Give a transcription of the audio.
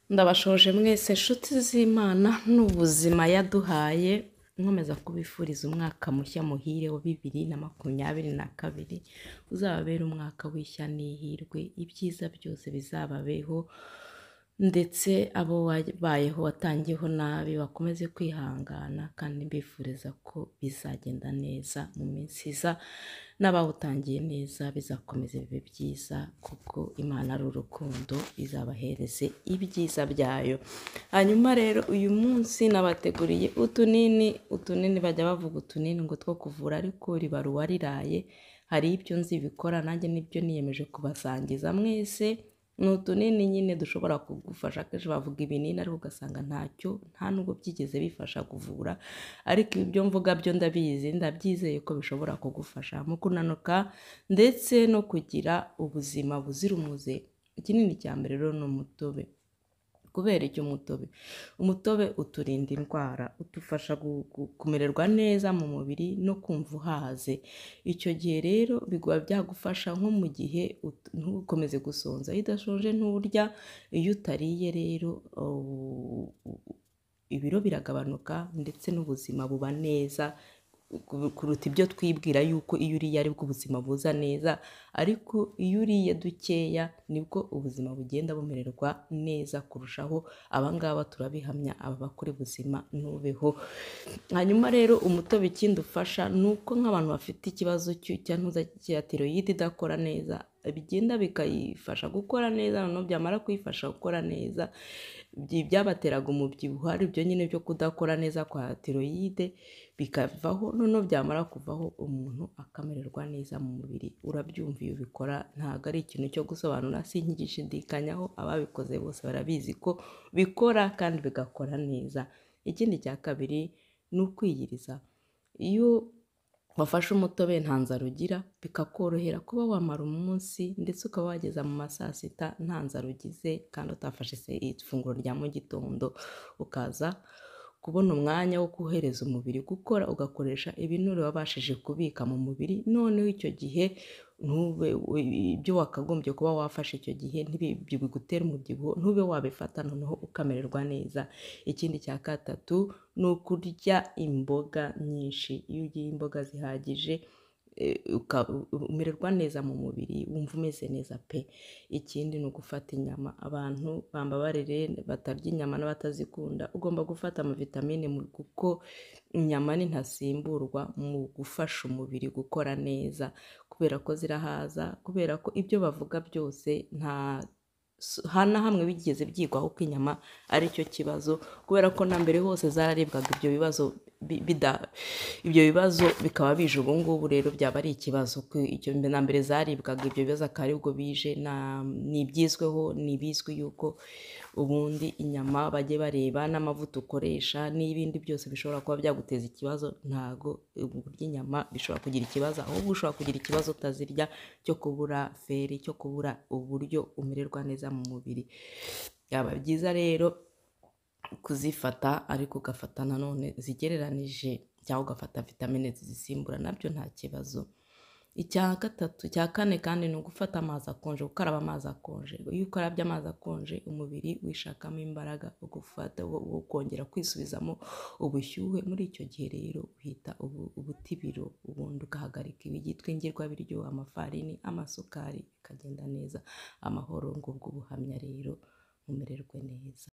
Ndabashoje mwese nshuti z'Imana n'ubuzima yaduhaye, nkomeza kubifuriza umwaka mushya muhire wa 2022, uzababera umwaka w'ishya n'ihirwe, ibyiza byose bizababeho, ndetse abo wabayeho watangiyeho nabi bakomeze kwihangana, kandi mbifuriza ko bizagenda neza mu minsi iza, n'abawutangiye neza bizakomeza bibe byiza, kuko Imana ari urukundo, izabahereze ibyiza byayo. Hanyuma rero uyu munsi nabateguriye utunini bajya bavuga utunini ngo two kuvura, ariko riba ruwariraye. Hari ibyo nzi bikora, nanjye nibyo niyemeje kubasangiza mwese. Ni utunini nyine dushobora kugufasha. Akenshi bavuga ibinini ariko ugasanga nta nubwo byigeze bifasha kuvura, ariko ibyo mvuga byo ndabyizeye ko bishobora kugufasha mu kunanuka ndetse no kugira ubuzima buzira umuze. Ikinini cya mbere rero ni umutobe. Kubera icyo umutobe uturinda indwara, udufasha kumererwa neza mu mubiri no kumva uhaze. Icyo gihe rero bigwa byagufasha nko mu gihe ntukomeze gusonza. Iyo udashonje nturya, iyo utariye rero ibiro biragabanuka ndetse n'ubuzima buba neza kuruta ibyo twibwira yuko iyo uriye aribwo ubuzima buza neza, ariko iyo uriye dukeya nibwo ubuzima bugenda bumererwa neza kurushaho. Abangaba turabihamya, aba bakora ubuzima nubeho. Hanyuma rero umutobe ikindi ufasha ni uko nk'abantu bafite ikibazo cya tiroyide idakora neza, bigenda bikayifasha gukora neza, noneho byamara kuyifasha gukora neza, byabateraga umubyibuho, ari ibyo nyine byo kudakora neza kwa tiroyide bikavaho, noneho byamara kuvaho umuntu akamererwa neza mu mubiri. Urabyumva iyo ubikora, ntabwo ari ikintu cyo gusobanura, sinkigishidikanyaho, ababikoze bose barabizi ko bikora kandi bigakora neza. Ikindi cya kabiri ni ukwiyiriza. Iyo wafashe umutobe nta nzara ugira, bikakorohera kuba wamara umunsi ndetse ukaba wageza mu ma saa sita nta nzara ugize, kandi utafashe ifunguro rya mu gitondo, ukaza kubona umwanya wo kohereza umubiri gukora, ugakoresha ibinure wabashije kubika mu mubiri. Noneho icyo gihe ibyo wakagombye kuba wafashe icyo gihe ntibigutera umubyibuho, ntube wabifata, noneho ukamererwa neza. Ikindi cya gatatu ni ukurya imboga nyinshi. Iyo ugiye imboga zihagije umererwa neza mu mubiri, wumva umeze neza pe. Ikindi ni ugufata inyama. Abantu bambabarire batarya inyama n'abatazikunda, ugomba gufata amavitamine kuko inyama ni ntasimburwa mu gufasha umubiri gukora neza, kubera ko zirahaza, kubera ko ibyo bavuga byose nta na hamwe bigeze byigwaho ko inyama ari cyo kibazo, kubera ko na mbere hose zararibwaga. Ibyo bibazo bikaba bije ubu ngubu, rero byaba ari ikibazo. Icyo na mbere zaribwaga, ibyo bibazo akaba aribwo bije. Ni ibyizweho, ni ibizwi yuko ubundi inyama bajye bareba n'amavuta ukoresha n'ibindi byose bishobora kuba byaguteza ikibazo. Ntago kurya inyama bishobora kugira ikibazo, ahubwo ushobora kugira ikibazo utazirya cyo kubura feri, cyo kubura uburyo umererwa neza mu mubiri. Byaba byiza rero kuzifata, ariko ugafata nanone zigereranije, cyangwa ugafata vitamine zizisimbura, nabyo nta kibazo. Icya kane kandi ni ugufata amazi akonje, gukaraba amazi akonje. Iyo ukarabye amazi akonje, umubiri wishakamo imbaraga, ukongera kwisubizamo ubushyuhe. Muri icyo gihe rero uhita ubuta ibiro, ubundi ugahagarika ibyitwa ingirwabiryo, amafarini, amasukari, bikagenda neza amahoro. Ngubwo ubuhamya rero, mumererwe neza.